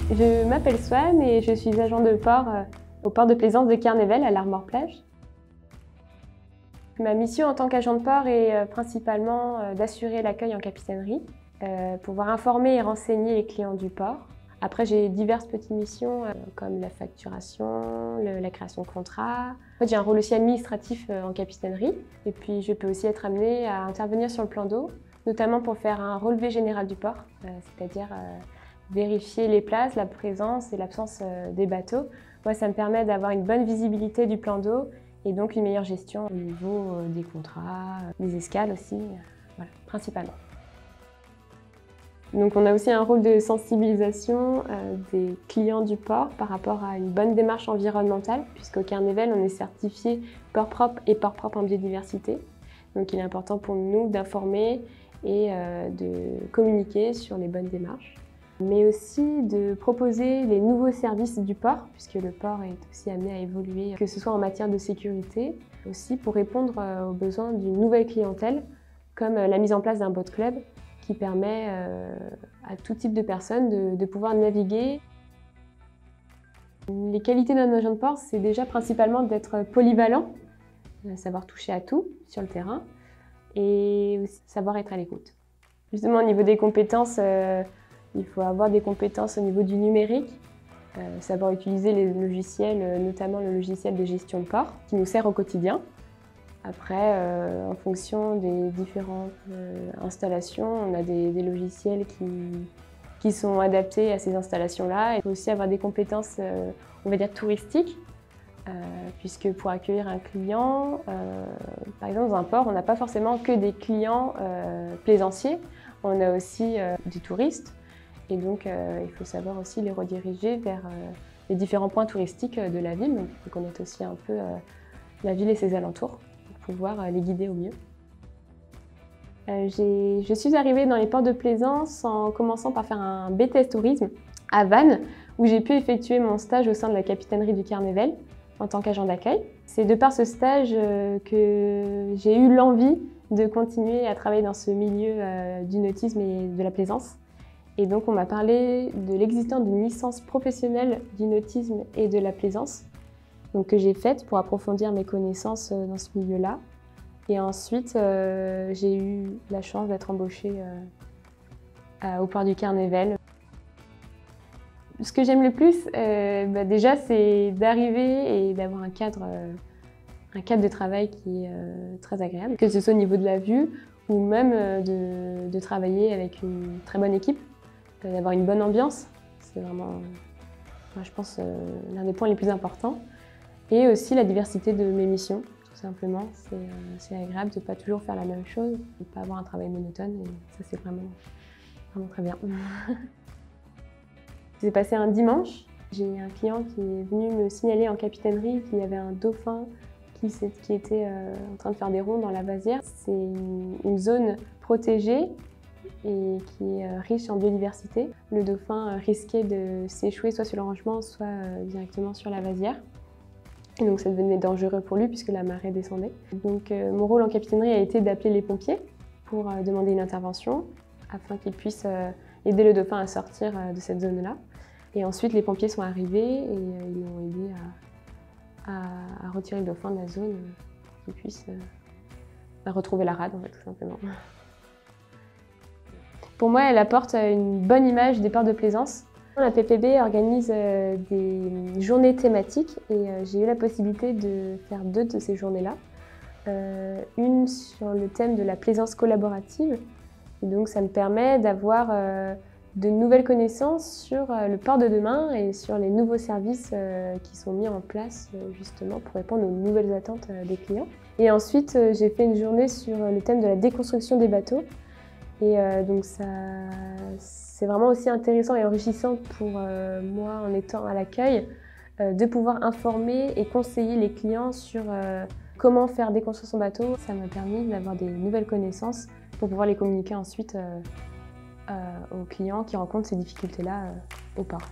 Je m'appelle Swan et je suis agent de port au port de plaisance de Carnével à l'Armor-Plage. Ma mission en tant qu'agent de port est principalement d'assurer l'accueil en capitainerie, pouvoir informer et renseigner les clients du port. Après, j'ai diverses petites missions comme la facturation, la création de contrats. En fait, j'ai un rôle aussi administratif en capitainerie. Et puis, je peux aussi être amenée à intervenir sur le plan d'eau, notamment pour faire un relevé général du port, c'est-à-dire vérifier les places, la présence et l'absence des bateaux. Moi, ça me permet d'avoir une bonne visibilité du plan d'eau et donc une meilleure gestion au niveau des contrats, des escales aussi, voilà, principalement. Donc on a aussi un rôle de sensibilisation des clients du port par rapport à une bonne démarche environnementale, puisqu'au Carnével, on est certifié port propre et port propre en biodiversité. Donc il est important pour nous d'informer et de communiquer sur les bonnes démarches, mais aussi de proposer les nouveaux services du port, puisque le port est aussi amené à évoluer, que ce soit en matière de sécurité, aussi pour répondre aux besoins d'une nouvelle clientèle, comme la mise en place d'un boat club, qui permet à tout type de personnes de pouvoir naviguer. Les qualités d'un agent de port, c'est déjà principalement d'être polyvalent, savoir toucher à tout sur le terrain et aussi savoir être à l'écoute. Justement, au niveau des compétences, il faut avoir des compétences au niveau du numérique, savoir utiliser les logiciels, notamment le logiciel de gestion de port, qui nous sert au quotidien. Après, en fonction des différentes installations, on a des logiciels qui sont adaptés à ces installations-là. Il faut aussi avoir des compétences, on va dire, touristiques, puisque pour accueillir un client, par exemple dans un port, on n'a pas forcément que des clients plaisanciers, on a aussi des touristes. Et donc, il faut savoir aussi les rediriger vers les différents points touristiques de la ville. Donc, il faut connaître aussi un peu la ville et ses alentours, pouvoir les guider au mieux. Je suis arrivée dans les ports de plaisance en commençant par faire un BTS Tourisme à Vannes, où j'ai pu effectuer mon stage au sein de la capitainerie du Carnével en tant qu'agent d'accueil. C'est de par ce stage que j'ai eu l'envie de continuer à travailler dans ce milieu du nautisme et de la plaisance. Et donc on m'a parlé de l'existence d'une licence professionnelle du nautisme et de la plaisance, donc que j'ai faite pour approfondir mes connaissances dans ce milieu-là. Et ensuite, j'ai eu la chance d'être embauchée au port du Carnével. Ce que j'aime le plus, déjà, c'est d'arriver et d'avoir un cadre de travail qui est très agréable, que ce soit au niveau de la vue ou même de travailler avec une très bonne équipe, d'avoir une bonne ambiance. C'est vraiment, moi, je pense, l'un des points les plus importants. Et aussi la diversité de mes missions, tout simplement. C'est agréable de ne pas toujours faire la même chose, de ne pas avoir un travail monotone, et ça c'est vraiment très bien. C'est passé un dimanche, j'ai un client qui est venu me signaler en capitainerie qu'il y avait un dauphin qui était en train de faire des ronds dans la vasière. C'est une zone protégée et qui est riche en biodiversité. Le dauphin risquait de s'échouer soit sur le rangement, soit directement sur la vasière. Et donc ça devenait dangereux pour lui puisque la marée descendait. Donc mon rôle en capitainerie a été d'appeler les pompiers pour demander une intervention afin qu'ils puissent aider le dauphin à sortir de cette zone-là. Et ensuite les pompiers sont arrivés et ils l'ont aidé à retirer le dauphin de la zone pour qu'il puisse retrouver la rade, en fait, tout simplement. Pour moi, elle apporte une bonne image des ports de plaisance. La PPB organise des journées thématiques et j'ai eu la possibilité de faire 2 de ces journées-là. Une sur le thème de la plaisance collaborative. Et donc ça me permet d'avoir de nouvelles connaissances sur le port de demain et sur les nouveaux services qui sont mis en place justement pour répondre aux nouvelles attentes des clients. Et ensuite, j'ai fait une journée sur le thème de la déconstruction des bateaux. Et donc c'est vraiment aussi intéressant et enrichissant pour moi en étant à l'accueil de pouvoir informer et conseiller les clients sur comment faire déconstruire son bateau. Ça m'a permis d'avoir des nouvelles connaissances pour pouvoir les communiquer ensuite aux clients qui rencontrent ces difficultés-là au port.